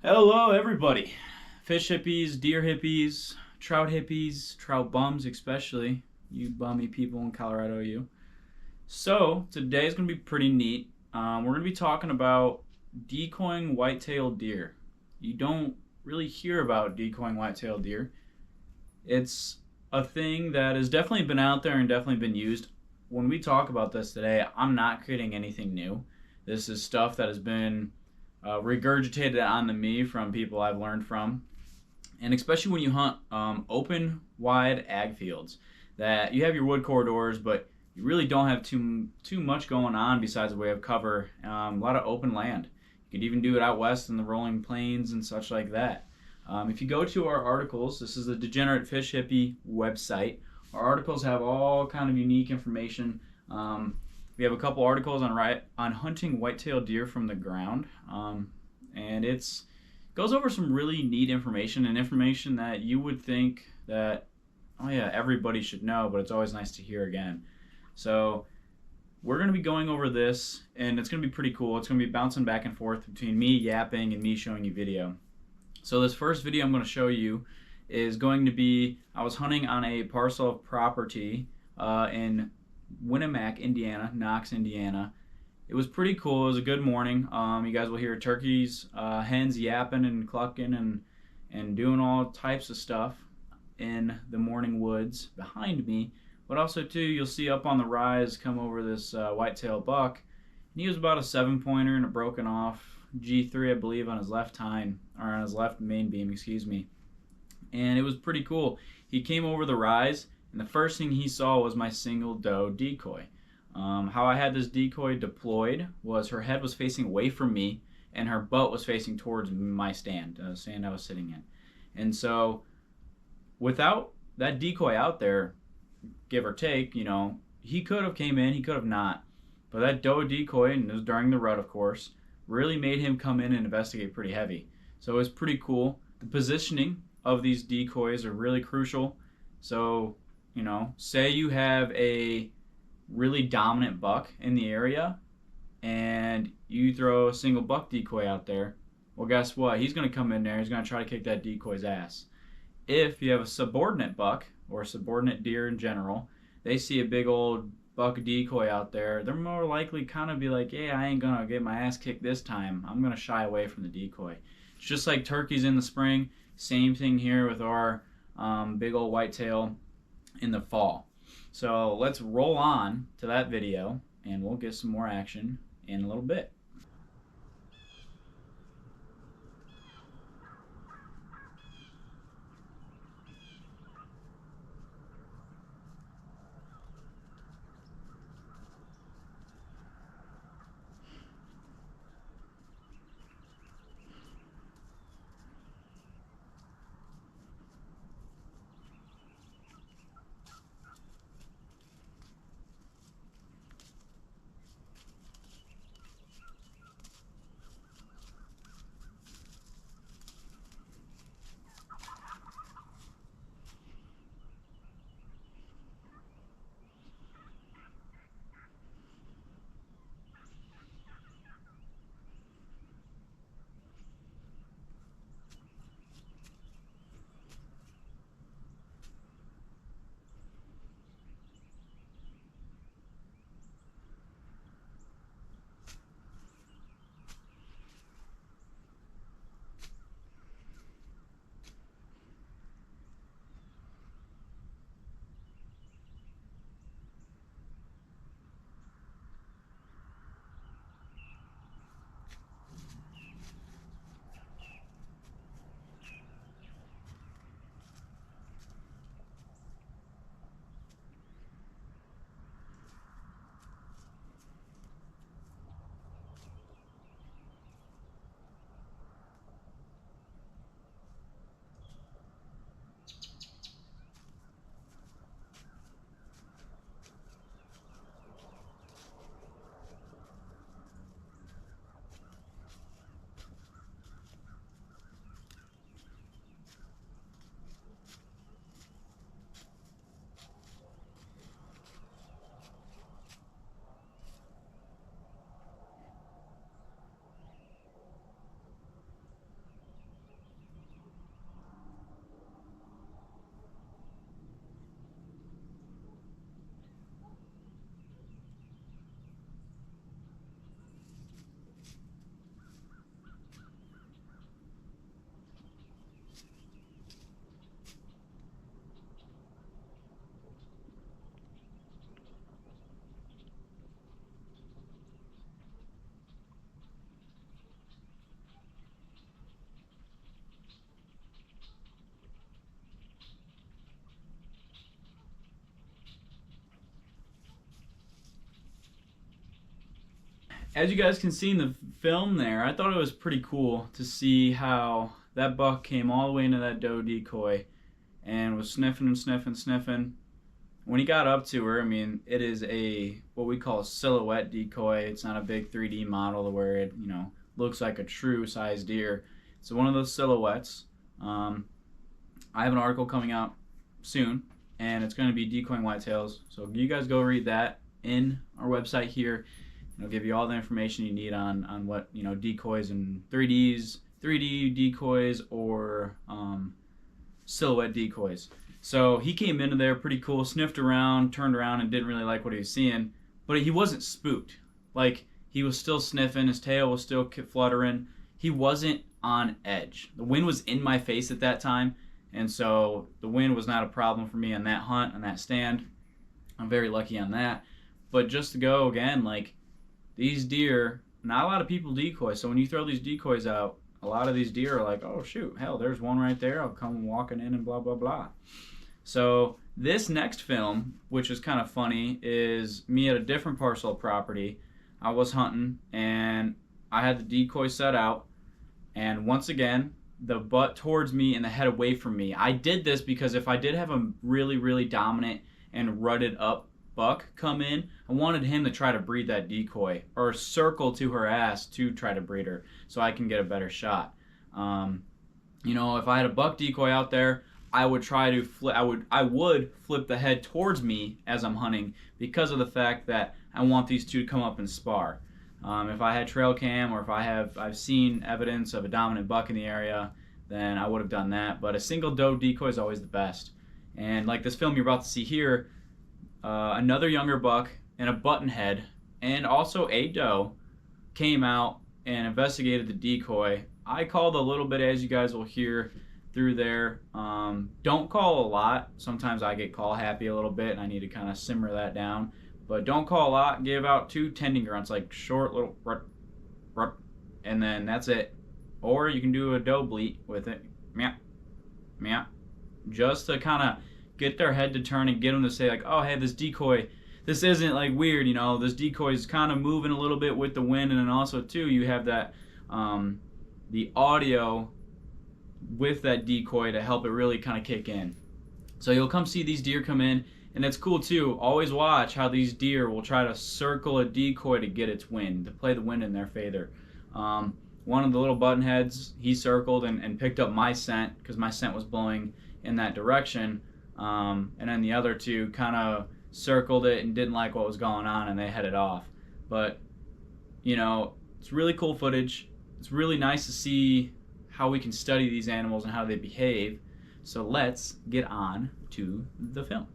Hello, everybody. Fish hippies, deer hippies, trout bums, especially. You bummy people in Colorado, you. So, today's going to be pretty neat. We're going to be talking about decoying white-tailed deer. You don't really hear about decoying white-tailed deer. It's a thing that has definitely been out there and definitely been used. When we talk about this today, I'm not creating anything new. This is stuff that has been regurgitated onto me from people I've learned from. And especially when you hunt open, wide ag fields, that you have your wood corridors, but you really don't have too much going on besides the way of cover. A lot of open land. You could even do it out west in the rolling plains and such like that. If you go to our articles, this is the Degenerate Fish Hippie website. Our articles have all kind of unique information. We have a couple articles on hunting white-tailed deer from the ground, and it's goes over some really neat information and information that you would think that, oh yeah, everybody should know, but it's always nice to hear again. So we're going to be going over this, and it's going to be pretty cool. It's going to be bouncing back and forth between me yapping and me showing you video. So this first video I'm going to show you is going to be, I was hunting on a parcel of property in Winnemac, Indiana, Knox, Indiana. It was pretty cool. It was a good morning. You guys will hear turkeys, hens yapping and clucking and doing all types of stuff in the morning woods behind me. But also too, you'll see up on the rise come over this white-tailed buck. And he was about a 7-pointer and a broken off G3, I believe, on his left hind, or on his left main beam, excuse me. And it was pretty cool. He came over the rise, and the first thing he saw was my single doe decoy. How I had this decoy deployed was her head was facing away from me and her butt was facing towards my stand, the stand I was sitting in. And so without that decoy out there, give or take, he could have came in, he could have not. But that doe decoy, and it was during the rut of course, really made him come in and investigate pretty heavy. So it was pretty cool. The positioning of these decoys are really crucial. So, say you have a really dominant buck in the area and you throw a single buck decoy out there, well, guess what? He's going to come in there, he's going to try to kick that decoy's ass. If you have a subordinate buck or a subordinate deer in general, they see a big old buck decoy out there, they're more likely kind of be like, yeah, I ain't going to get my ass kicked this time. I'm going to shy away from the decoy. It's just like turkeys in the spring. Same thing here with our big old whitetail in the fall. So let's roll on to that video and we'll get some more action in a little bit. as you guys can see in the film there, I thought it was pretty cool to see how that buck came all the way into that doe decoy and was sniffing and sniffing, sniffing. When he got up to her, I mean, it is a what we call a silhouette decoy. It's not a big 3D model where it, looks like a true size deer. So one of those silhouettes. I have an article coming out soon, and it's going to be Decoying Whitetails. So you guys go read that in our website here. It'll give you all the information you need on what decoys and 3D decoys or silhouette decoys. So he came into there pretty cool, sniffed around, turned around, and didn't really like what he was seeing. But he wasn't spooked. Like, he was still sniffing, his tail was still fluttering. He wasn't on edge. The wind was in my face at that time, and so the wind was not a problem for me on that hunt, on that stand. I'm very lucky on that. But just to go again, like, these deer, not a lot of people decoy. So when you throw these decoys out, a lot of these deer are like, oh shoot, hell, there's one right there. I'll come walking in and blah, blah, blah. So this next film, which is kind of funny, is me at a different parcel of property. I was hunting and I had the decoy set out, and once again, the butt towards me and the head away from me. I did this because if I did have a really, really dominant and rutted up buck come in, I wanted him to try to breed that decoy or circle to her ass to try to breed her so I can get a better shot. If I had a buck decoy out there, I would try to flip. I would flip the head towards me as I'm hunting because of the fact that I want these two to come up and spar. If I had trail cam or if I've seen evidence of a dominant buck in the area, then I would have done that. But a single doe decoy is always the best. And like this film you're about to see here, another younger buck and a button head and also a doe came out and investigated the decoy. I called a little bit, as you guys will hear through there. Don't call a lot. Sometimes I get call happy a little bit and I need to kind of simmer that down. But don't call a lot. Give out 2 tending grunts, like short little rut, rut, and then that's it. Or you can do a doe bleat with it, meow, meow, just to kind of get their head to turn and get them to say like, oh hey, this decoy, this isn't like weird, this decoy is kind of moving a little bit with the wind, and then also too you have that the audio with that decoy to help it really kind of kick in. So you'll come see these deer come in, and it's cool too. Always watch how these deer will try to circle a decoy to get its wind, to play the wind in their favor. One of the little button heads, he circled and picked up my scent because my scent was blowing in that direction. And then the other two kind of circled it and didn't like what was going on, and they headed off. But it's really cool footage. It's really nice to see how we can study these animals and how they behave. So let's get on to the film.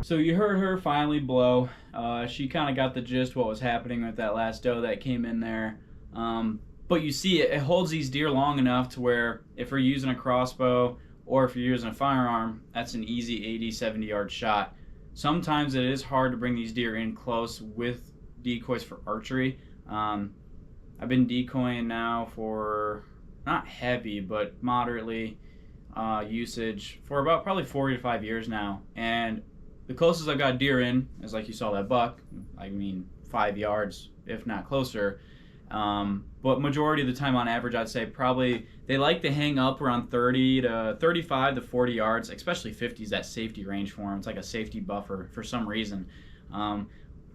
So you heard her finally blow. She kind of got the gist what was happening with that last doe that came in there. But you see it holds these deer long enough to where if you're using a crossbow or if you're using a firearm, that's an easy 80, 70 yard shot. Sometimes it is hard to bring these deer in close with decoys for archery. I've been decoying now for not heavy but moderately usage for about probably 4 to 5 years now, and the closest I've got deer in is like you saw that buck. I mean 5 yards, if not closer. But majority of the time, on average, I'd say probably they like to hang up around 30 to 35 to 40 yards, especially 50 is that safety range for them. It's like a safety buffer for some reason.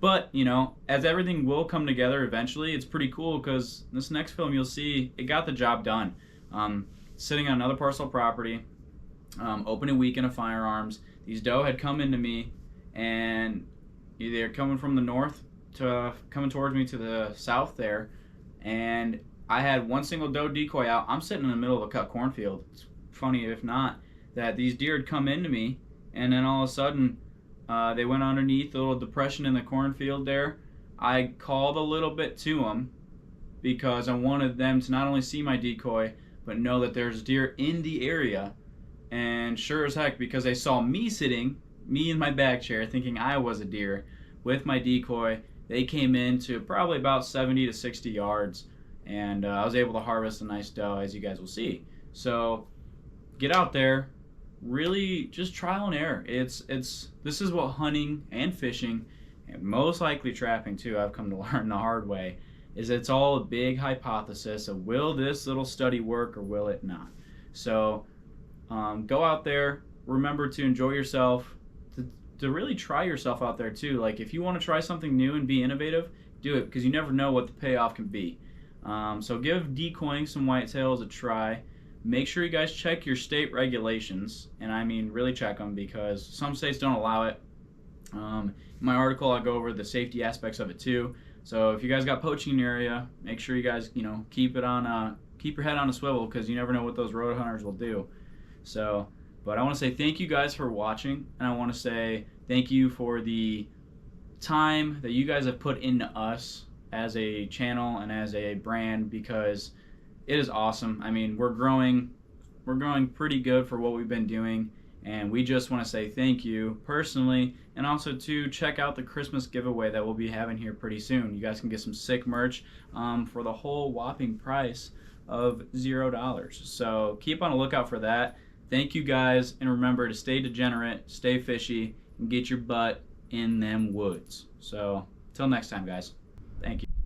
But, you know, as everything will come together eventually, it's pretty cool because this next film you'll see, it got the job done. Sitting on another parcel of property, opening weekend of firearms, these doe had come into me, and they're coming from the north to coming towards me to the south there, and I had one single doe decoy out. I'm sitting in the middle of a cut cornfield. It's funny if not that these deer had come into me, and then all of a sudden they went underneath the little depression in the cornfield there. I called a little bit to them because I wanted them to not only see my decoy but know that there's deer in the area. And sure as heck, because they saw me in my back chair thinking I was a deer with my decoy, they came into probably about 70 to 60 yards, and I was able to harvest a nice doe, as you guys will see. So get out there, really just trial and error. This is what hunting and fishing, and most likely trapping too, I've come to learn the hard way, is it's all a big hypothesis of will this little study work or will it not. So go out there, remember to enjoy yourself, to really try yourself out there too. Like if you want to try something new and be innovative, do it, because you never know what the payoff can be. So give decoying some whitetails a try. Make sure you guys check your state regulations, and I mean really check them, because some states don't allow it. In my article I'll go over the safety aspects of it too. So if you guys got poaching in your area, make sure you guys keep your head on a swivel, because you never know what those road hunters will do. So, but I want to say thank you guys for watching, and I want to say thank you for the time that you guys have put into us as a channel and as a brand, because it is awesome. I mean, we're growing pretty good for what we've been doing, and we just want to say thank you personally, and also to check out the Christmas giveaway that we'll be having here pretty soon. You guys can get some sick merch for the whole whopping price of $0. So keep on a lookout for that. Thank you guys, and remember to stay degenerate, stay fishy, and get your butt in them woods. So, till next time, guys. Thank you.